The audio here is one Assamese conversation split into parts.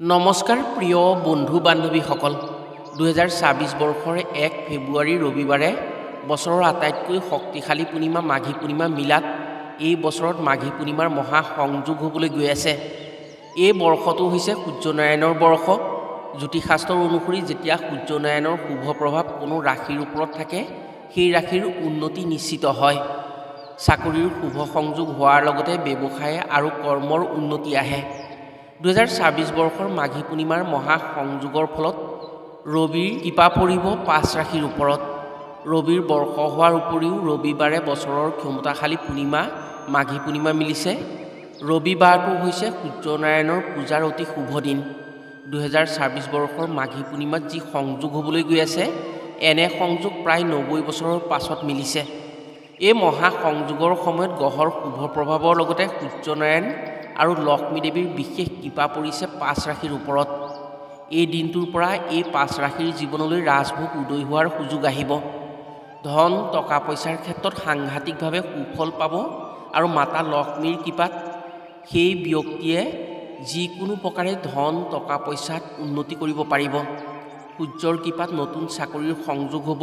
নমস্কাৰ প্ৰিয় বন্ধু বান্ধৱীসকল 2024 বৰ্ষৰ 1 ফেব্ৰুৱাৰী ৰবিবাৰে বছৰৰ আটাইতকৈ শক্তিশালী পূৰ্ণিমা মাঘী পূৰ্ণিমা মিলাত এই বছৰত মাঘী পূৰ্ণিমাৰ মহা সংযোগ হ'বলৈ গৈ আছে। এই বৰ্ষটো হৈছে সূৰ্যনাৰায়ণৰ বৰ্ষ। জ্যোতিষশাস্ত্ৰৰ অনুসৰি যেতিয়া সূৰ্যনাৰায়ণৰ শুভ প্ৰভাৱ কোনো ৰাশিৰ ওপৰত থাকে সেই ৰাশিৰ উন্নতি নিশ্চিত হয়। চাকৰিৰ শুভ সংযোগ হোৱাৰ লগতে ব্যৱসায় আৰু কৰ্মৰ উন্নতি আহে। 2024 বৰ্ষৰ মাঘী পূৰ্ণিমাৰ মহা সংযোগৰ ফলত ৰবিৰ কৃপা পৰিব 5 ৰাশিৰ ওপৰত। ৰবিৰ বৰ্ষ হোৱাৰ উপৰিও ৰবিবাৰে বছৰৰ ক্ষমতাশালী পূৰ্ণিমা মাঘী পূৰ্ণিমা মিলিছে। ৰবিবাৰটো হৈছে সূৰ্যনাৰায়ণৰ পূজাৰ অতি শুভ দিন। 2024 বৰ্ষৰ মাঘী পূৰ্ণিমাত যি সংযোগ হ'বলৈ গৈ আছে এনে সংযোগ প্ৰায় 90 বছৰৰ পাছত মিলিছে। এই মহা সংযোগৰ সময়ত গ্ৰহৰ শুভ প্ৰভাৱৰ লগতে সূৰ্যনাৰায়ণ আৰু লক্ষ্মী দেৱীৰ বিশেষ কৃপা পৰিছে 5 ৰাশিৰ ওপৰত। এই দিনটোৰ পৰা এই 5 ৰাশিৰ জীৱনলৈ ৰাজভোগ উদয় হোৱাৰ সুযোগ আহিব। ধন টকা পইচাৰ ক্ষেত্ৰত সাংঘাতিকভাৱে সুফল পাব আৰু মাতা লক্ষ্মীৰ কৃপাত সেই ব্যক্তিয়ে যিকোনো প্ৰকাৰে ধন টকা পইচাত উন্নতি কৰিব পাৰিব। সূৰ্যৰ কৃপাত নতুন চাকৰিৰ সংযোগ হ'ব।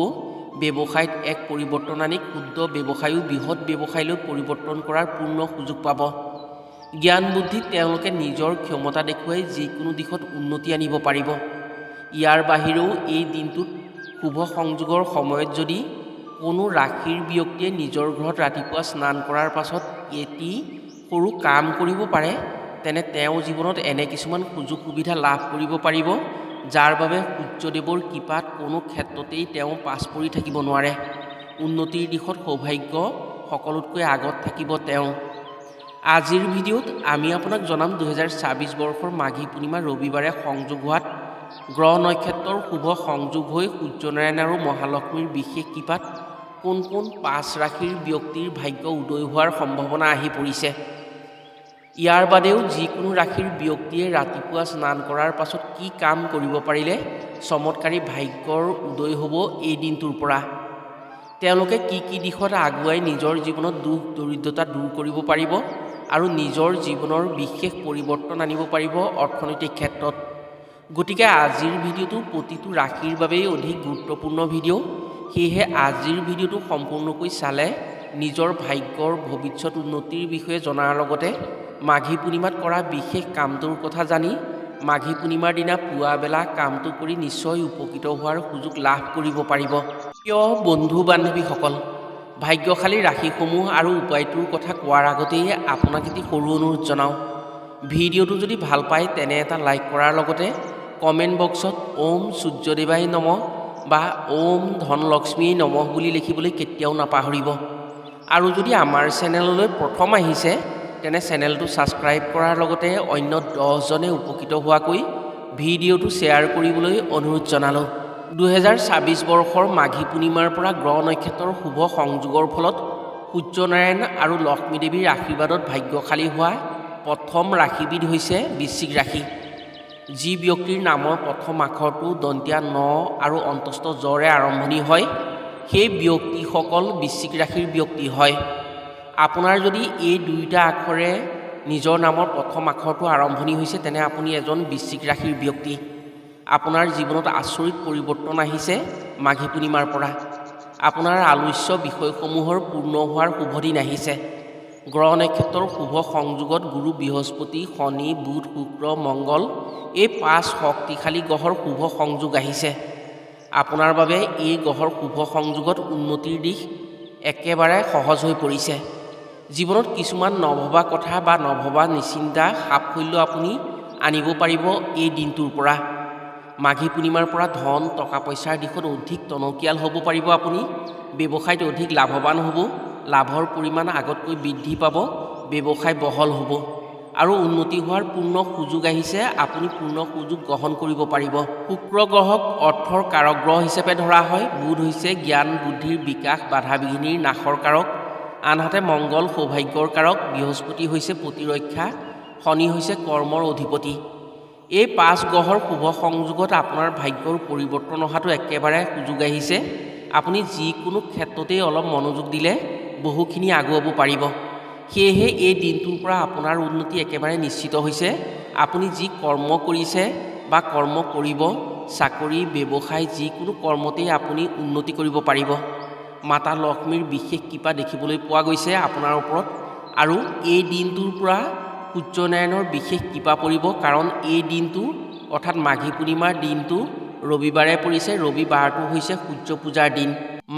ব্যৱসায়ত এক পৰিৱৰ্তন আনি ক্ষুদ্ৰ ব্যৱসায়ো বৃহৎ ব্যৱসায়লৈ পৰিৱৰ্তন কৰাৰ পূৰ্ণ সুযোগ পাব। জ্ঞান বুদ্ধিত তেওঁলোকে নিজৰ ক্ষমতা দেখুৱাই যিকোনো দিশত উন্নতি আনিব পাৰিব। ইয়াৰ বাহিৰেও এই দিনটোত শুভ সংযোগৰ সময়ত যদি কোনো ৰাশিৰ ব্যক্তিয়ে নিজৰ ঘৰত ৰাতিপুৱা স্নান কৰাৰ পাছত এটি সৰু কাম কৰিব পাৰে তেনে তেওঁ জীৱনত এনে কিছুমান সুযোগ সুবিধা লাভ কৰিব পাৰিব যাৰ বাবে সূৰ্যদেৱৰ কৃপাত কোনো ক্ষেত্ৰতেই তেওঁ পাছ পৰি থাকিব নোৱাৰে। উন্নতিৰ দিশত সৌভাগ্য সকলোতকৈ আগত থাকিব তেওঁ। আজিৰ ভিডিঅ'ত আমি আপোনাক জনাম 2024 বৰ্ষৰ মাঘী পূৰ্ণিমা ৰবিবাৰে সংযোগ হোৱাত গ্ৰহ নক্ষত্ৰৰ শুভ সংযোগ হৈ সূৰ্যনাৰায়ণ আৰু মহালক্ষ্মীৰ বিশেষ কৃপাত কোন কোন 5 ৰাশিৰ ব্যক্তিৰ ভাগ্য উদয় হোৱাৰ সম্ভাৱনা আহি পৰিছে। ইয়াৰ বাদেও যিকোনো ৰাশিৰ ব্যক্তিয়ে ৰাতিপুৱা স্নান কৰাৰ পাছত কি কাম কৰিব পাৰিলে চমৎকাৰী ভাগ্যৰ উদয় হ'ব এই দিনটোৰ পৰা। তেওঁলোকে কি কি দিশত আগুৱাই নিজৰ জীৱনত দুখ দৰিদ্ৰতা দূৰ কৰিব পাৰিব আৰু নিজৰ জীৱনৰ বিশেষ পৰিৱৰ্তন আনিব পাৰিব অৰ্থনৈতিক ক্ষেত্ৰত। গতিকে আজিৰ ভিডিঅ'টো প্ৰতিটো ৰাশিৰ বাবেই অধিক গুৰুত্বপূৰ্ণ ভিডিঅ'। সেয়েহে আজিৰ ভিডিঅ'টো সম্পূৰ্ণকৈ চালে নিজৰ ভাগ্যৰ ভৱিষ্যত উন্নতিৰ বিষয়ে জনাৰ লগতে মাঘী পূৰ্ণিমাত কৰা বিশেষ কামটোৰ কথা জানি মাঘী পূৰ্ণিমাৰ দিনা পুৱাবেলা কামটো কৰি নিশ্চয় উপকৃত হোৱাৰ সুযোগ লাভ কৰিব পাৰিব। প্ৰিয় বন্ধু বান্ধৱীসকল, ভাগ্যশালী ৰাশিসমূহ আৰু উপায়টোৰ কথা কোৱাৰ আগতেই আপোনাক এটি সৰু অনুৰোধ জনাওঁ। ভিডিঅ'টো যদি ভাল পায় তেনে এটা লাইক কৰাৰ লগতে কমেণ্ট বক্সত ওম সূৰ্যদেৱাই নমঃ বা ওম ধনলক্ষ্মী নমঃ বুলি লিখিবলৈ কেতিয়াও নাপাহৰিব। আৰু যদি আমাৰ চেনেললৈ প্ৰথম আহিছে তেনে চেনেলটো ছাবস্ক্ৰাইব কৰাৰ লগতে অন্য 10জনে উপকৃত হোৱাকৈ ভিডিঅ'টো শ্বেয়াৰ কৰিবলৈ অনুৰোধ জনালোঁ। 2024 বৰ্ষৰ মাঘী পূৰ্ণিমাৰ পৰা গ্ৰহ নক্ষত্ৰৰ শুভ সংযোগৰ ফলত সূৰ্যনাৰায়ণ আৰু লক্ষ্মী দেৱীৰ আশীৰ্বাদত ভাগ্যশালী হোৱা প্ৰথম ৰাশিবিধ হৈছে বৃশ্চিক ৰাশি। যি ব্যক্তিৰ নামৰ প্ৰথম আখৰটো দন্তীয়া ন আৰু অন্তস্থ জৰে আৰম্ভণি হয় সেই ব্যক্তিসকল বৃশ্চিক ৰাশিৰ ব্যক্তি হয়। আপোনাৰ যদি এই দুয়োটা আখৰে নিজৰ নামৰ প্ৰথম আখৰটো আৰম্ভণি হৈছে তেনে আপুনি এজন বৃশ্চিক ৰাশিৰ ব্যক্তি। আপোনাৰ জীৱনত আচৰিত পৰিৱৰ্তন আহিছে মাঘী পূৰ্ণিমাৰ পৰা। আপোনাৰ আলোচ্য বিষয়সমূহৰ পূৰ্ণ হোৱাৰ শুভদিন আহিছে। গ্ৰহ নক্ষত্ৰৰ শুভ সংযোগত গুৰু বৃহস্পতি শনি বুধ শুক্ৰ মংগল এই 5 শক্তিশালী গ্ৰহৰ শুভ সংযোগ আহিছে। আপোনাৰ বাবে এই গ্ৰহৰ শুভ সংযোগত উন্নতিৰ দিশ একেবাৰে সহজ হৈ পৰিছে। জীৱনত কিছুমান নভবা কথা বা নভবা নিচিন্তা সাফল্য আপুনি আনিব পাৰিব এই দিনটোৰ পৰা। মাঘী পূৰ্ণিমাৰ পৰা ধন টকা পইচাৰ দিশত অধিক টনকিয়াল হ'ব পাৰিব আপুনি। ব্যৱসায়ত অধিক লাভৱান হ'ব। লাভৰ পৰিমাণ আগতকৈ বৃদ্ধি পাব। ব্যৱসায় বহল হ'ব আৰু উন্নতি হোৱাৰ পূৰ্ণ সুযোগ আহিছে। আপুনি পূৰ্ণ সুযোগ গ্ৰহণ কৰিব পাৰিব। শুক্ৰ গ্ৰহক অৰ্থৰ কাৰক গ্ৰহ হিচাপে ধৰা হয়। বুধ হৈছে জ্ঞান বুদ্ধিৰ বিকাশ বাধা বিঘিনিৰ নাশৰ কাৰক। আনহাতে মংগল সৌভাগ্যৰ কাৰক। বৃহস্পতি হৈছে প্ৰতিৰক্ষা। শনি হৈছে কৰ্মৰ অধিপতি। এই 5 গ্ৰহৰ শুভ সংযোগত আপোনাৰ ভাগ্যৰ পৰিৱৰ্তন অহাটো একেবাৰে সুযোগ আহিছে। আপুনি যিকোনো ক্ষেত্ৰতেই অলপ মনোযোগ দিলে বহুখিনি আগুৱাব পাৰিব। সেয়েহে এই দিনটোৰ পৰা আপোনাৰ উন্নতি একেবাৰে নিশ্চিত হৈছে আপুনি যি কৰ্ম কৰিছে বা কৰ্ম কৰিব, চাকৰি ব্যৱসায় যিকোনো কৰ্মতেই আপুনি উন্নতি কৰিব পাৰিব। মাতা লক্ষ্মীৰ বিশেষ কৃপা দেখিবলৈ পোৱা গৈছে আপোনাৰ ওপৰত। আৰু এই দিনটোৰ পৰা সূৰ্যনাৰায়ণৰ বিশেষ কৃপা পৰিব, কাৰণ এই দিনটো অৰ্থাৎ মাঘী পূৰ্ণিমাৰ দিনটো ৰবিবাৰে পৰিছে। ৰবিবাৰটো হৈছে সূৰ্য পূজাৰ দিন।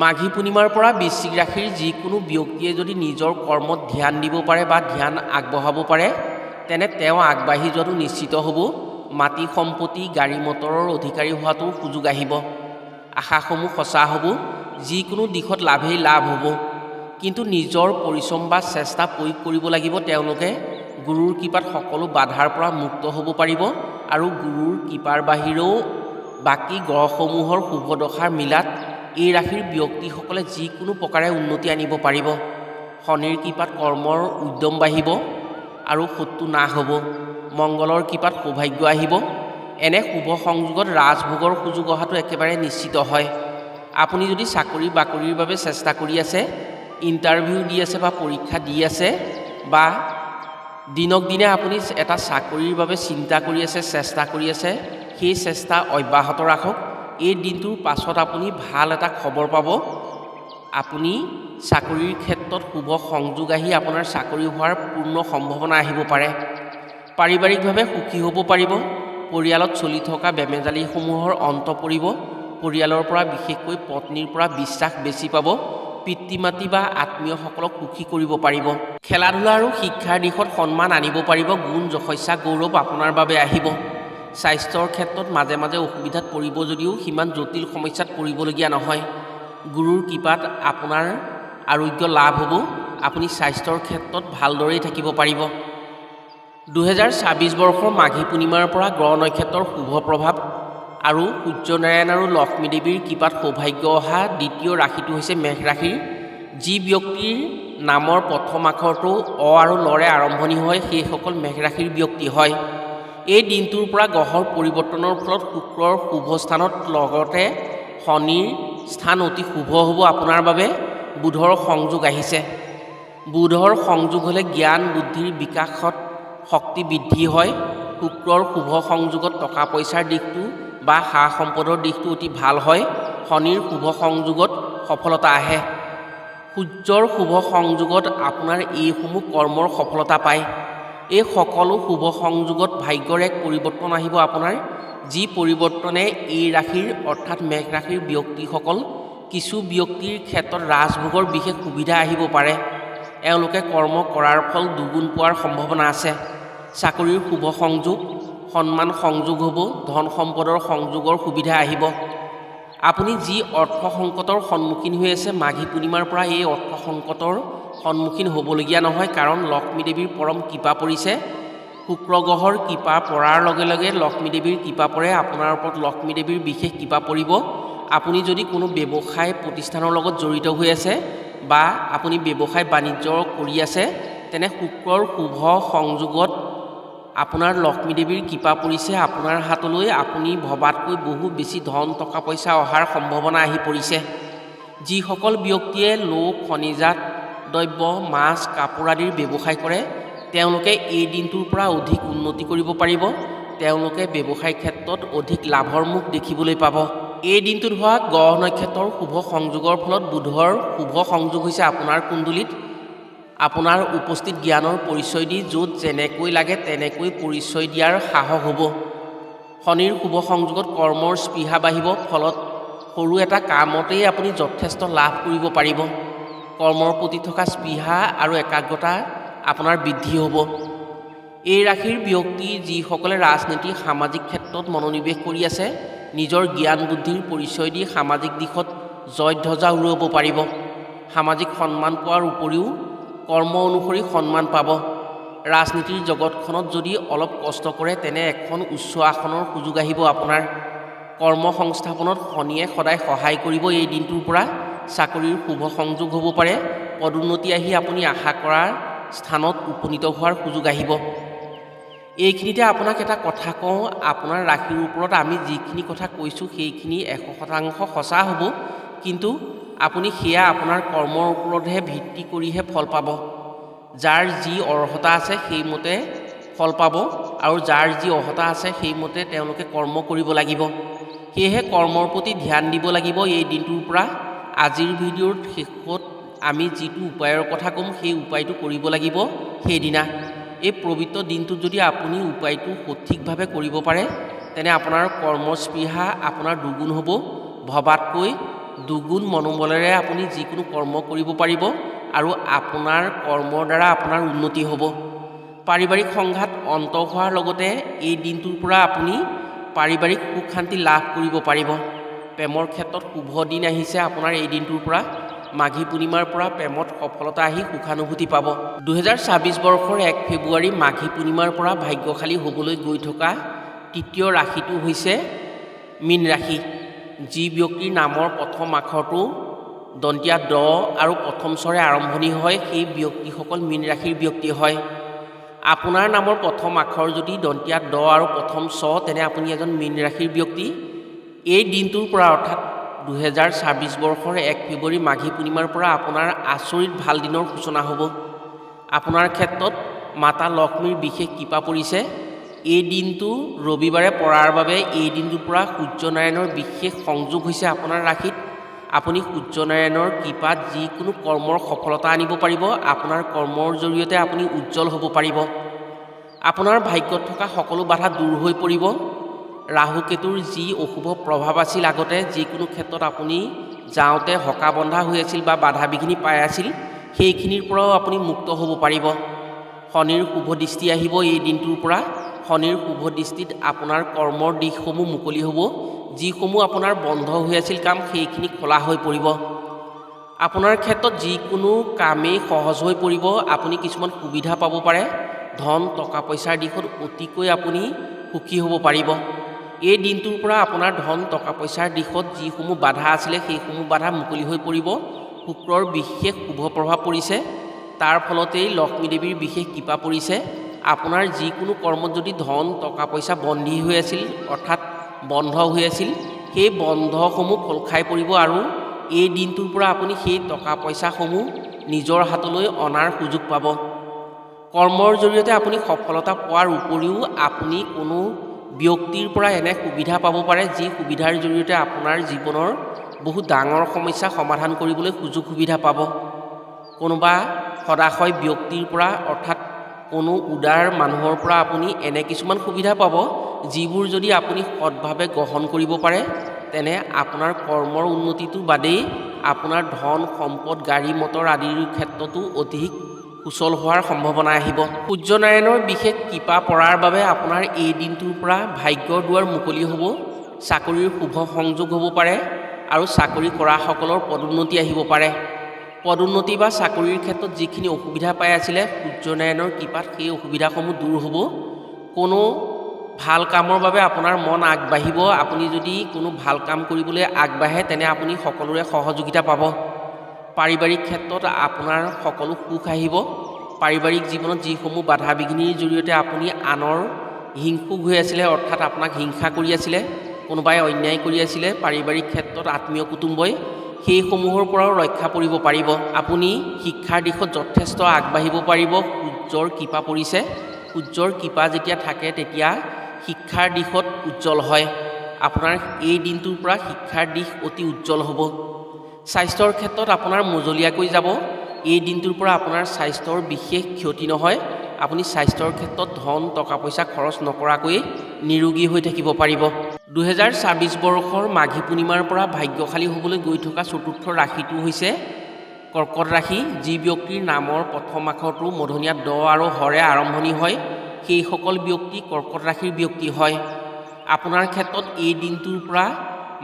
মাঘী পূৰ্ণিমাৰ পৰা বৃশ্চিক ৰাশিৰ যিকোনো ব্যক্তিয়ে যদি নিজৰ কৰ্মত ধ্যান দিব পাৰে বা ধ্যান আগবঢ়াব পাৰে, তেনে তেওঁ আগবাঢ়ি যোৱাটো নিশ্চিত হ'ব। মাটি সম্পত্তি, গাড়ী মটৰৰ অধিকাৰী হোৱাটো সুযোগ আহিব। আশাসমূহ সঁচা হ'ব। যিকোনো দিশত লাভেই লাভ হ'ব। কিন্তু নিজৰ পৰিশ্ৰম বা চেষ্টা প্ৰয়োগ কৰিব লাগিব। তেওঁলোকে গুৰুৰ কৃপাত সকলো বাধাৰ পৰা মুক্ত হ'ব পাৰিব। আৰু গুৰুৰ কৃপাৰ বাহিৰেও বাকী গ্ৰহসমূহৰ শুভ দশাৰ মিলাত এই ৰাশিৰ ব্যক্তিসকলে যিকোনো প্ৰকাৰে উন্নতি আনিব পাৰিব। শনিৰ কৃপাত কৰ্মৰ উদ্যম বাঢ়িব আৰু শত্ৰু নাশ হ'ব। মংগলৰ কৃপাত সৌভাগ্য আহিব। এনে শুভ সংযোগত ৰাজভোগৰ সুযোগ অহাটো একেবাৰে নিশ্চিত হয়। আপুনি যদি চাকৰি বাকৰিৰ বাবে চেষ্টা কৰি আছে, ইণ্টাৰভিউ দি আছে বা পৰীক্ষা দি আছে, বা দিনক দিনে আপুনি এটা চাকৰিৰ বাবে চিন্তা কৰি আছে, চেষ্টা কৰি আছে, সেই চেষ্টা অব্যাহত ৰাখক। এই দিনটোৰ পাছত আপুনি ভাল এটা খবৰ পাব। আপুনি চাকৰিৰ ক্ষেত্ৰত শুভ সংযোগ আহি আপোনাৰ চাকৰি হোৱাৰ পূৰ্ণ সম্ভাৱনা আহিব পাৰে। পাৰিবাৰিকভাৱে সুখী হ'ব পাৰিব। পৰিয়ালত চলি থকা বেমেজালিসমূহৰ অন্ত পৰিব। পৰিয়ালৰ পৰা বিশেষকৈ পত্নীৰ পৰা বিশ্বাস বেছি পাব। পিতৃ মাতৃ বা আত্মীয়সকলক সুখী কৰিব পাৰিব। খেলা ধূলা আৰু শিক্ষাৰ দিশত সন্মান আনিব পাৰিব। গুণ যশস্যা গৌৰৱ আপোনাৰ বাবে আহিব। স্বাস্থ্যৰ ক্ষেত্ৰত মাজে মাজে অসুবিধাত পৰিব যদিও সিমান জটিল সমস্যাত পৰিবলগীয়া নহয়। গুৰুৰ কৃপাত আপোনাৰ আৰোগ্য লাভ হ'ব। আপুনি স্বাস্থ্যৰ ক্ষেত্ৰত ভালদৰেই থাকিব পাৰিব। 2024 বৰ্ষৰ মাঘী পূৰ্ণিমাৰ পৰা গ্ৰহ নক্ষত্ৰৰ শুভ প্ৰভাৱ আৰু সূৰ্যনাৰায়ণ আৰু লক্ষ্মী দেৱীৰ কৃপাত সৌভাগ্য অহা দ্বিতীয় ৰাশিটো হৈছে মেষ ৰাশিৰ। যি ব্যক্তিৰ নামৰ প্ৰথম আখৰটো অ আৰু লৰে আৰম্ভণি হয়, সেইসকল মেষ ৰাশিৰ ব্যক্তি হয়। এই দিনটোৰ পৰা গ্ৰহৰ পৰিৱৰ্তনৰ ফলত শুক্ৰৰ শুভ স্থানত লগতে শনিৰ স্থান অতি শুভ হ'ব আপোনাৰ বাবে। বুধৰ সংযোগ আহিছে। বুধৰ সংযোগ হ'লে জ্ঞান বুদ্ধিৰ বিকাশত শক্তি বৃদ্ধি হয়। শুক্ৰৰ শুভ সংযোগত টকা পইচাৰ দিশটো বা সা সম্পদৰ দিশটো অতি ভাল হয়। শনিৰ শুভ সংযোগত সফলতা আহে। সূৰ্যৰ শুভ সংযোগত আপোনাৰ এইসমূহ কৰ্মৰ সফলতা পায়। এই সকলো শুভ সংযোগত ভাগ্যৰ এক পৰিৱৰ্তন আহিব আপোনাৰ, যি পৰিৱৰ্তনে এই ৰাশিৰ অৰ্থাৎ মেষ ৰাশিৰ ব্যক্তিসকল, কিছু ব্যক্তিৰ ক্ষেত্ৰত ৰাজভোগৰ বিশেষ সুবিধা আহিব পাৰে। এওঁলোকে কৰ্ম কৰাৰ ফল দুগুণ পোৱাৰ সম্ভাৱনা আছে। চাকৰিৰ শুভ সংযোগ, সন্মান সংযোগ হ'ব। ধন সম্পদৰ সংযোগৰ সুবিধা আহিব। আপুনি যি অৰ্থ সংকটৰ সন্মুখীন হৈ আছে, মাঘী পূৰ্ণিমাৰ পৰা এই অৰ্থ সংকটৰ সন্মুখীন হ'বলগীয়া নহয়, কাৰণ লক্ষ্মী দেৱীৰ পৰম কৃপা পৰিছে। শুক্ৰ গ্ৰহৰ কৃপা পৰাৰ লগে লগে লক্ষ্মী দেৱীৰ কৃপা পৰে। আপোনাৰ ওপৰত লক্ষ্মী দেৱীৰ বিশেষ কৃপা পৰিব। আপুনি যদি কোনো ব্যৱসায় প্ৰতিষ্ঠানৰ লগত জড়িত হৈ আছে বা আপুনি ব্যৱসায় বাণিজ্য কৰি আছে, তেনে শুক্ৰৰ শুভ সংযোগত আপোনাৰ লক্ষ্মী দেৱীৰ কৃপা পৰিছে। আপোনাৰ হাতলৈ আপুনি ভবাতকৈ বহু বেছি ধন টকা পইচা অহাৰ সম্ভাৱনা আহি পৰিছে। যিসকল ব্যক্তিয়ে লোহ খনিজাত দ্ৰব্য, মাছ, কাপোৰ আদিৰ ব্যৱসায় কৰে, তেওঁলোকে এই দিনটোৰ পৰা অধিক উন্নতি কৰিব পাৰিব। তেওঁলোকে ব্যৱসায় ক্ষেত্ৰত অধিক লাভৰ মুখ দেখিবলৈ পাব। এই দিনটোত হোৱা গ্ৰহ নক্ষত্ৰৰ শুভ সংযোগৰ ফলত বুধৰ শুভ সংযোগ হৈছে আপোনাৰ কুণ্ডলীত। আপোনাৰ উপস্থিত জ্ঞানৰ পৰিচয় দি য'ত যেনেকৈ লাগে তেনেকৈ পৰিচয় দিয়াৰ সাহস হ'ব। শনিৰ শুভ সংযোগত কৰ্মৰ স্পৃহা বাঢ়িব। ফলত সৰু এটা কামতেই আপুনি যথেষ্ট লাভ কৰিব পাৰিব। কৰ্মৰ প্ৰতি থকা স্পৃহা আৰু একাগ্ৰতা আপোনাৰ বৃদ্ধি হ'ব। এই ৰাশিৰ ব্যক্তি যিসকলে ৰাজনীতি সামাজিক ক্ষেত্ৰত মনোনিৱেশ কৰি আছে, নিজৰ জ্ঞান বুদ্ধিৰ পৰিচয় দি সামাজিক দিশত জয়ধ্বজা উৰুৱাব পাৰিব। সামাজিক সন্মান পোৱাৰ উপৰিও কৰ্ম অনুসৰি সন্মান পাব। ৰাজনীতিৰ জগতখনত যদি অলপ কষ্ট কৰে, তেনে এখন উচ্চ আসনৰ সুযোগ আহিব আপোনাৰ। কৰ্ম সংস্থাপনত শনিয়ে সদায় সহায় কৰিব। এই দিনটোৰ পৰা চাকৰিৰ শুভ সংযোগ হ'ব পাৰে। পদোন্নতি আহি আপুনি আশা কৰাৰ স্থানত উপনীত হোৱাৰ সুযোগ আহিব। এইখিনিতে আপোনাক এটা কথা কওঁ, আপোনাৰ ৰাশিৰ ওপৰত আমি যিখিনি কথা কৈছোঁ সেইখিনি 100% সঁচা হ'ব, কিন্তু আপুনি সেয়া আপোনাৰ কৰ্মৰ ওপৰতহে ভিত্তি কৰিহে ফল পাব। যাৰ যি অৰ্হতা আছে সেইমতে ফল পাব আৰু যাৰ যি অৰ্হতা আছে সেইমতে তেওঁলোকে কৰ্ম কৰিব লাগিব। সেয়েহে কৰ্মৰ প্ৰতি ধ্যান দিব লাগিব এই দিনটোৰ পৰা। আজিৰ ভিডিঅ'ৰ শেষত আমি যিটো উপায়ৰ কথা ক'ম সেই উপায়টো কৰিব লাগিব সেইদিনা। এই পবিত্ৰ দিনটোত যদি আপুনি উপায়টো সঠিকভাৱে কৰিব পাৰে তেনে আপোনাৰ কৰ্মস্পৃহা আপোনাৰ দুগুণ হ'ব। ভবাতকৈ দুগুণ মনোবলেৰে আপুনি যিকোনো কৰ্ম কৰিব পাৰিব আৰু আপোনাৰ কৰ্মৰ দ্বাৰা আপোনাৰ উন্নতি হ'ব। পাৰিবাৰিক সংঘাত অন্ত হোৱাৰ লগতে এই দিনটোৰ পৰা আপুনি পাৰিবাৰিক সুখ শান্তি লাভ কৰিব পাৰিব। প্ৰেমৰ ক্ষেত্ৰত শুভ দিন আহিছে আপোনাৰ এই দিনটোৰ পৰা। মাঘী পূৰ্ণিমাৰ পৰা প্ৰেমত সফলতা আহি সুখানুভূতি পাব। 2026 বৰ্ষৰ 1 ফেব্ৰুৱাৰী মাঘী পূৰ্ণিমাৰ পৰা ভাগ্যশালী হ'বলৈ গৈ থকা তৃতীয় ৰাশিটো হৈছে মীন ৰাশি। যি ব্যক্তিৰ নামৰ প্ৰথম আখৰটো দন্তীয়া দ আৰু প্ৰথম স্বৰে আৰম্ভণি হয় সেই ব্যক্তিসকল মীন ৰাশিৰ ব্যক্তি হয়। আপোনাৰ নামৰ প্ৰথম আখৰ যদি দন্তীয়া দ আৰু প্ৰথম চ তেনে আপুনি এজন মীন ৰাশিৰ ব্যক্তি। এই দিনটোৰ পৰা অৰ্থাৎ 2026 বৰ্ষৰ 1 ফেব্ৰুৱাৰী মাঘী পূৰ্ণিমাৰ পৰা আপোনাৰ আচৰিত ভাল দিনৰ সূচনা হ'ব। আপোনাৰ ক্ষেত্ৰত মাতা লক্ষ্মীৰ বিশেষ কৃপা পৰিছে। এই দিনটো ৰবিবাৰে পৰাৰ বাবে এই দিনটোৰ পৰা সূৰ্যনাৰায়ণৰ বিশেষ সংযোগ হৈছে আপোনাৰ ৰাশিত। আপুনি সূৰ্যনাৰায়ণৰ কৃপাত যিকোনো কৰ্মৰ সফলতা আনিব পাৰিব। আপোনাৰ কৰ্মৰ জৰিয়তে আপুনি উজ্জ্বল হ'ব পাৰিব। আপোনাৰ ভাগ্যত থকা সকলো বাধা দূৰ হৈ পৰিব। ৰাহু কেতুৰ যি অশুভ প্ৰভাৱ আছিল আগতে যিকোনো ক্ষেত্ৰত আপুনি যাওঁতে হকা বন্ধা হৈ আছিল বা বাধা বিঘিনি পাই আছিল সেইখিনিৰ পৰাও আপুনি মুক্ত হ'ব পাৰিব। শনিৰ শুভ দৃষ্টি আহিব এই দিনটোৰ পৰা। শনিৰ শুভ দৃষ্টিত আপোনাৰ কৰ্মৰ দিশসমূহ মুকলি হ'ব। যিসমূহ আপোনাৰ বন্ধ হৈ আছিল কাম সেইখিনি খোলা হৈ পৰিব। আপোনাৰ ক্ষেত্ৰত যিকোনো কামেই সহজ হৈ পৰিব। আপুনি কিছুমান সুবিধা পাব পাৰে। ধন টকা পইচাৰ দিশত অতিকৈ আপুনি সুখী হ'ব পাৰিব। এই দিনটোৰ পৰা আপোনাৰ ধন টকা পইচাৰ দিশত যিসমূহ বাধা আছিলে সেইসমূহ বাধা মুকলি হৈ পৰিব। শুক্ৰৰ বিশেষ শুভ প্ৰভাৱ পৰিছে। তাৰ ফলতেই লক্ষ্মী দেৱীৰ বিশেষ কৃপা পৰিছে। আপোনাৰ যিকোনো কৰ্মত যদি ধন টকা পইচা বন্দী হৈ আছিল অৰ্থাৎ বন্ধ হৈ আছিল সেই বন্ধসমূহ খোল খাই পৰিব আৰু এই দিনটোৰ পৰা আপুনি সেই টকা পইচাসমূহ নিজৰ হাতলৈ অনাৰ সুযোগ পাব। কৰ্মৰ জৰিয়তে আপুনি সফলতা পোৱাৰ উপৰিও আপুনি কোনো ব্যক্তিৰ পৰা এনে সুবিধা পাব পাৰে যি সুবিধাৰ জৰিয়তে আপোনাৰ জীৱনৰ বহু ডাঙৰ সমস্যা সমাধান কৰিবলৈ সুযোগ সুবিধা পাব। কোনোবা সদাশয় ব্যক্তিৰ পৰা অৰ্থাৎ কোনো উদাৰ মানুহৰ পৰা আপুনি এনে কিছুমান সুবিধা পাব যিবোৰ যদি আপুনি সৎভাৱে গ্ৰহণ কৰিব পাৰে তেনে আপোনাৰ কৰ্মৰ উন্নতিটো বাদেই আপোনাৰ ধন সম্পদ গাড়ী মটৰ আদিৰ ক্ষেত্ৰতো অধিক সুচল হোৱাৰ সম্ভাৱনা আহিব। সূৰ্যনাৰায়ণৰ বিশেষ কৃপা পৰাৰ বাবে আপোনাৰ এই দিনটোৰ পৰা ভাগ্যৰ দুৱাৰ মুকলি হ'ব। চাকৰিৰ শুভ সংযোগ হ'ব পাৰে আৰু চাকৰি কৰাসকলৰ পদোন্নতি আহিব পাৰে। পদোন্নতি বা চাকৰিৰ ক্ষেত্ৰত যিখিনি অসুবিধা পাই আছিলে সূৰ্যনাৰায়ণৰ কৃপাত সেই অসুবিধাসমূহ দূৰ হ'ব। কোনো ভাল কামৰ বাবে আপোনাৰ মন আগবাঢ়িব। আপুনি যদি কোনো ভাল কাম কৰিবলৈ আগবাঢ়ে তেনে আপুনি সকলোৰে সহযোগিতা পাব। পাৰিবাৰিক ক্ষেত্ৰত আপোনাৰ সকলো সুখ আহিব। পাৰিবাৰিক জীৱনত যিসমূহ বাধা বিঘিনিৰ জৰিয়তে আপুনি আনৰ হিংসুক হৈ আছিলে অৰ্থাৎ আপোনাক হিংসা কৰি আছিলে কোনোবাই অন্যায় কৰি আছিলে পাৰিবাৰিক ক্ষেত্ৰত আত্মীয় কুটুম্বই সেইসমূহৰ পৰাও ৰক্ষা পৰিব পাৰিব। আপুনি শিক্ষাৰ দিশত যথেষ্ট আগবাঢ়িব পাৰিব। সূৰ্যৰ কৃপা পৰিছে। সূৰ্যৰ কৃপা যেতিয়া থাকে তেতিয়া শিক্ষাৰ দিশত উজ্জ্বল হয়। আপোনাৰ এই দিনটোৰ পৰা শিক্ষাৰ দিশ অতি উজ্জ্বল হ'ব। স্বাস্থ্যৰ ক্ষেত্ৰত আপোনাৰ মজলীয়াকৈ যাব। এই দিনটোৰ পৰা আপোনাৰ স্বাস্থ্যৰ বিশেষ ক্ষতি নহয়। আপুনি স্বাস্থ্যৰ ক্ষেত্ৰত ধন টকা পইচা খৰচ নকৰাকৈ নিৰোগী হৈ থাকিব পাৰিব। 2026 বৰ্ষৰ মাঘী পূৰ্ণিমাৰ পৰা ভাগ্যশালী হ'বলৈ গৈ থকা চতুৰ্থ ৰাশিটো হৈছে কৰ্কট ৰাশি। যি ব্যক্তিৰ নামৰ প্ৰথম আখৰটো মধ্যমীয়া দ আৰু হৰে আৰম্ভণি হয় সেইসকল ব্যক্তি কৰ্কট ৰাশিৰ ব্যক্তি হয়। আপোনাৰ ক্ষেত্ৰত এই দিনটোৰ পৰা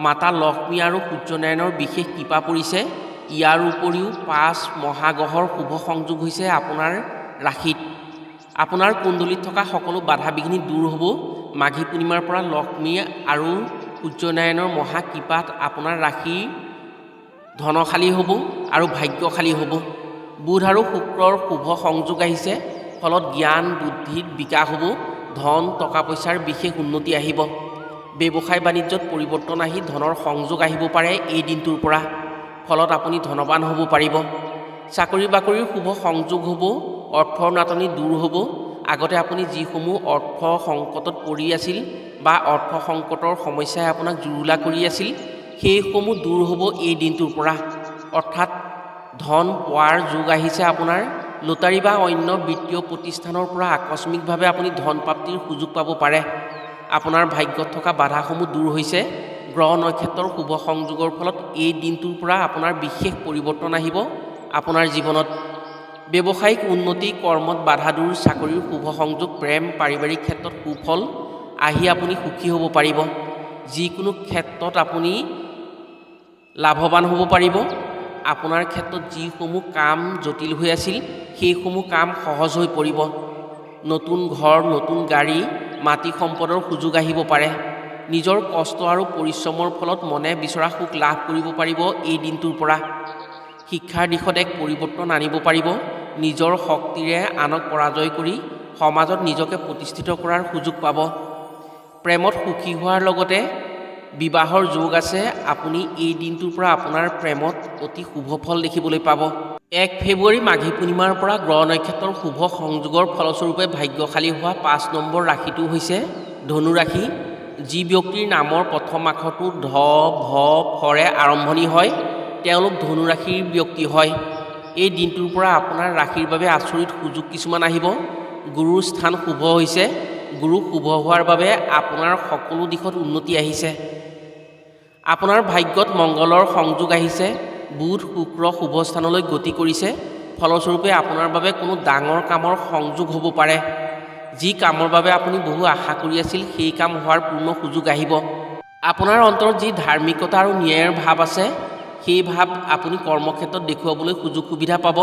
মাতা লক্ষ্মী আৰু সূৰ্যনাৰায়ণৰ বিশেষ কৃপা পৰিছে। ইয়াৰ উপৰিও 5 মহাগ্ৰহৰ শুভ সংযোগ হৈছে আপোনাৰ ৰাশিত। আপোনাৰ কুণ্ডলীত থকা সকলো বাধা বিঘিনি দূৰ হ'ব। মাঘী পূৰ্ণিমাৰ পৰা লক্ষ্মী আৰু সূৰ্যনাৰায়ণৰ মহা কৃপাত আপোনাৰ ৰাশি ধনশালী হ'ব আৰু ভাগ্যশালী হ'ব। বুধ আৰু শুক্ৰৰ শুভ সংযোগ আহিছে। ফলত জ্ঞান বুদ্ধিৰ বিকাশ হ'ব। ধন টকা পইচাৰ বিশেষ উন্নতি আহিব। ব্যৱসায় বাণিজ্যত পৰিৱৰ্তন আহি ধনৰ সংযোগ আহিব পাৰে এই দিনটোৰ পৰা। ফলত আপুনি ধনৱান হ'ব পাৰিব। চাকৰি বাকৰিৰ শুভ সংযোগ হ'ব। অৰ্থৰ নাটনি দূৰ হ'ব। আগতে আপুনি যিসমূহ অৰ্থ সংকটত পৰি আছিল বা অৰ্থ সংকটৰ সমস্যাই আপোনাক জুৰুলা কৰি আছিল, সেইসমূহ দূৰ হ'ব এই দিনটোৰ পৰা। অৰ্থাৎ ধন পোৱাৰ যোগ আহিছে আপোনাৰ। লটাৰী বা অন্য বিত্তীয় প্ৰতিষ্ঠানৰ পৰা আকস্মিকভাৱে আপুনি ধন প্ৰাপ্তিৰ সুযোগ পাব পাৰে। আপোনাৰ ভাগ্যত থকা বাধাসমূহ দূৰ হৈছে। গ্ৰহ নক্ষত্ৰৰ শুভ সংযোগৰ ফলত এই দিনটোৰ পৰা আপোনাৰ বিশেষ পৰিৱৰ্তন আহিব আপোনাৰ জীৱনত। ব্যৱসায়িক উন্নতি, কৰ্মত বাধা দূৰ, চাকৰিৰ শুভ সংযোগ, প্ৰেম, পাৰিবাৰিক ক্ষেত্ৰত সুফল আহি আপুনি সুখী হ'ব পাৰিব। যিকোনো ক্ষেত্ৰত আপুনি লাভৱান হ'ব পাৰিব। আপোনাৰ ক্ষেত্ৰত যিসমূহ কাম জটিল হৈ আছিল, সেইসমূহ কাম সহজ হৈ পৰিব। নতুন ঘৰ, নতুন গাড়ী, মাটি সম্পদৰ সুযোগ আহিব পাৰে। নিজৰ কষ্ট আৰু পৰিশ্ৰমৰ ফলত মনে বিচৰা সুখ লাভ কৰিব পাৰিব এই দিনটোৰ পৰা। শিক্ষাৰ দিশত এক পৰিৱৰ্তন আনিব পাৰিব। নিজৰ শক্তিৰে আনক পৰাজয় কৰি সমাজত নিজকে প্ৰতিষ্ঠিত কৰাৰ সুযোগ পাব। প্ৰেমত সুখী হোৱাৰ লগতে বিবাহৰ যোগ আছে। আপুনি এই দিনটোৰ পৰা আপোনাৰ প্ৰেমত অতি শুভ ফল দেখিবলৈ পাব। 1 ফেব্ৰুৱাৰী মাঘী পূৰ্ণিমাৰ পৰা গ্ৰহ নক্ষত্ৰৰ শুভ সংযোগৰ ফলস্বৰূপে ভাগ্যশালী হোৱা 5 নম্বৰ ৰাশিটো হৈছে ধনু ৰাশি। যি ব্যক্তিৰ নামৰ প্ৰথম আখৰটো ধ, ভ, ফৰে আৰম্ভণি হয়, তেওঁলোক ধনু ৰাশিৰ ব্যক্তি হয়। এই দিনটোৰ পৰা আপোনাৰ ৰাশিৰ বাবে আচৰিত সুযোগ কিছুমান আহিব। গুৰুৰ স্থান শুভ হৈছে। গুৰু শুভ হোৱাৰ বাবে আপোনাৰ সকলো দিশত উন্নতি আহিছে। আপোনাৰ ভাগ্যত মংগলৰ সংযোগ আহিছে। বুধ, শুক্ৰ শুভ স্থানলৈ গতি কৰিছে। ফলস্বৰূপে আপোনাৰ বাবে কোনো ডাঙৰ কামৰ সংযোগ হ'ব পাৰে। যি কামৰ বাবে আপুনি বহু আশা কৰি আছিল, সেই কাম হোৱাৰ পূৰ্ণ সুযোগ আহিব। আপোনাৰ অন্তৰত যি ধাৰ্মিকতা আৰু ন্যায়ৰ ভাৱ আছে, সেই ভাৱ আপুনি কৰ্মক্ষেত্ৰত দেখুৱাবলৈ সুযোগ সুবিধা পাব।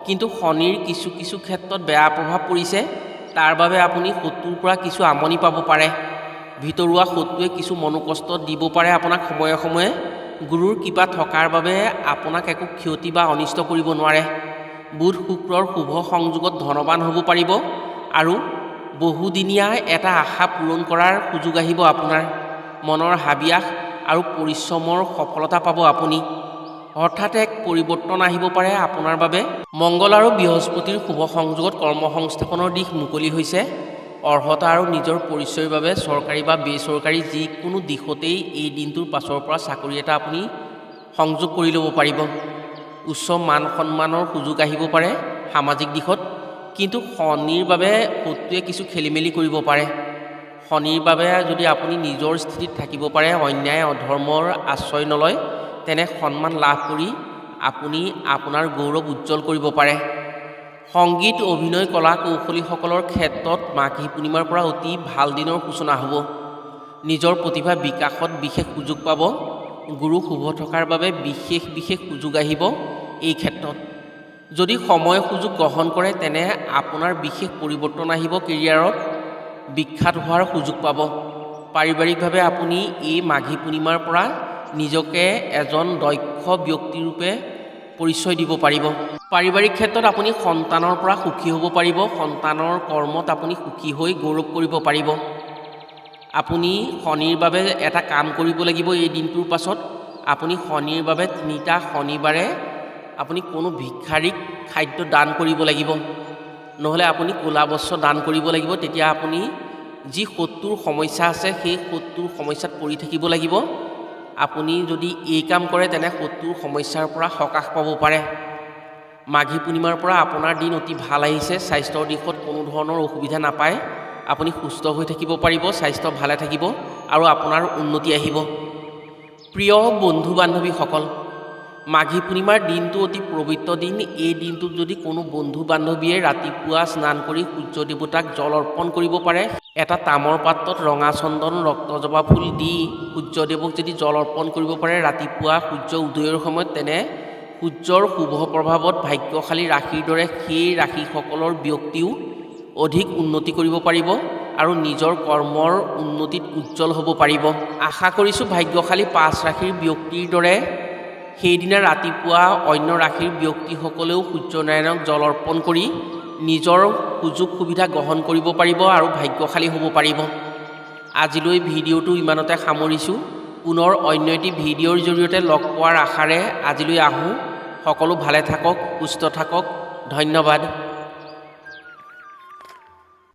কিন্তু শনিৰ কিছু কিছু ক্ষেত্ৰত বেয়া প্ৰভাৱ পৰিছে। তাৰ বাবে আপুনি শত্ৰুৰ পৰা কিছু আমনি পাব পাৰে। ভিতৰুৱা শত্ৰুৱে কিছু মনোকষ্ট দিব পাৰে আপোনাক সময়ে সময়ে। গুৰুৰ কৃপা থকাৰ বাবে আপোনাক একো ক্ষতি বা অনিষ্ট কৰিব নোৱাৰে। বুধ শুক্ৰৰ শুভ সংযোগত ধনৱান হ'ব পাৰিব আৰু বহুদিনীয়া এটা আশা পূৰণ কৰাৰ সুযোগ আহিব আপোনাৰ। মনৰ হাবিয়াস আৰু পৰিশ্ৰমৰ সফলতা পাব আপুনি। হঠাৎ এক পৰিৱৰ্তন আহিব পাৰে আপোনাৰ বাবে। মংগল আৰু বৃহস্পতিৰ শুভ সংযোগত কৰ্মসংস্থাপনৰ দিশ মুকলি হৈছে। অৰ্হতা আৰু নিজৰ পৰিচয়ৰ বাবে চৰকাৰী বা বেচৰকাৰী যিকোনো দিশতেই এই দিনটোৰ পাছৰ পৰা চাকৰি এটা আপুনি সংযোগ কৰি ল'ব পাৰিব। উচ্চ মান সন্মানৰ সুযোগ আহিব পাৰে সামাজিক দিশত। কিন্তু শনিৰ বাবে শত্ৰুৱে কিছু খেলিমেলি কৰিব পাৰে। শনিৰ বাবে যদি আপুনি নিজৰ স্থিতিত থাকিব পাৰে, অন্যায় অধৰ্মৰ আশ্ৰয় নলয়, তেনে সন্মান লাভ কৰি আপুনি আপোনাৰ গৌৰৱ উজ্জ্বল কৰিব পাৰে। সংগীত, অভিনয়, কলা কৌশলীসকলৰ ক্ষেত্ৰত মাঘী পূৰ্ণিমাৰ পৰা অতি ভাল দিনৰ সূচনা হ'ব। নিজৰ প্ৰতিভা বিকাশত বিশেষ সুযোগ পাব। গুৰু শুভ থকাৰ বাবে বিশেষ বিশেষ সুযোগ আহিব এই ক্ষেত্ৰত। যদি সময় সুযোগ গ্ৰহণ কৰে, তেনে আপোনাৰ বিশেষ পৰিৱৰ্তন আহিব। কেৰিয়াৰত বিখ্যাত হোৱাৰ সুযোগ পাব। পাৰিবাৰিকভাৱে আপুনি এই মাঘী পূৰ্ণিমাৰ পৰা নিজকে এজন দক্ষ ব্যক্তিৰূপে পৰিচয় দিব পাৰিব। পাৰিবাৰিক ক্ষেত্ৰত আপুনি সন্তানৰ পৰা সুখী হ'ব পাৰিব। সন্তানৰ কৰ্মত আপুনি সুখী হৈ গৌৰৱ কৰিব পাৰিব। আপুনি শনিৰ বাবে এটা কাম কৰিব লাগিব এই দিনটোৰ পাছত। আপুনি শনিৰ বাবে 3টা শনিবাৰে আপুনি কোনো ভিক্ষাৰীক খাদ্য দান কৰিব লাগিব। নহ'লে আপুনি ক'লা বস্ত্ৰ দান কৰিব লাগিব। তেতিয়া আপুনি যি শত্ৰুৰ সমস্যা আছে, সেই শত্ৰুৰ সমস্যাত পৰি থাকিব লাগিব। আপুনি যদি এই কাম কৰে, তেনে শত্ৰুৰ সমস্যাৰ পৰা সকাহ পাব পাৰে। মাঘী পূৰ্ণিমাৰ পৰা আপোনাৰ দিন অতি ভাল আহিছে। স্বাস্থ্যৰ দিশত কোনো ধৰণৰ অসুবিধা নাপায়। আপুনি সুস্থ হৈ থাকিব পাৰিব, স্বাস্থ্য ভালে থাকিব আৰু আপোনাৰ উন্নতি আহিব। প্ৰিয় বন্ধু বান্ধৱীসকল, মাঘী পূৰ্ণিমাৰ দিনটো অতি পবিত্ৰ দিন। এই দিনটোত যদি কোনো বন্ধু বান্ধৱীয়ে ৰাতিপুৱা স্নান কৰি সূৰ্য দেৱতাক জল অৰ্পণ কৰিব পাৰে, এটা তামৰ পাত্ৰত ৰঙা চন্দন, ৰক্তজবা ফুল দি সূৰ্যদেৱক যদি জল অৰ্পণ কৰিব পাৰে ৰাতিপুৱা সূৰ্য উদয়ৰ সময়ত, তেনে সূৰ্যৰ শুভ প্ৰভাৱত ভাগ্যশালী ৰাশিৰ দৰে সেই ৰাশিসকলৰ ব্যক্তিও অধিক উন্নতি কৰিব পাৰিব আৰু নিজৰ কৰ্মৰ উন্নতিত উজ্জ্বল হ'ব পাৰিব। আশা কৰিছোঁ ভাগ্যশালী 5 ৰাশিৰ ব্যক্তিৰ দৰে সেইদিনা ৰাতিপুৱা অন্য ৰাশিৰ ব্যক্তিসকলেও সূৰ্যনাৰায়ণক জল অৰ্পণ কৰি নিজৰ সুযোগ সুবিধা গ্ৰহণ কৰিব পাৰিব আৰু ভাগ্যশালী হ'ব পাৰিব। আজিলৈ ভিডিঅ'টো ইমানতে সামৰিছোঁ। পুনৰ অন্য এটি ভিডিঅ'ৰ জৰিয়তে লগ পোৱাৰ আশাৰে আজিলৈ আহোঁ। সকলো ভালে থাকক, সুস্থ থাকক। ধন্যবাদ।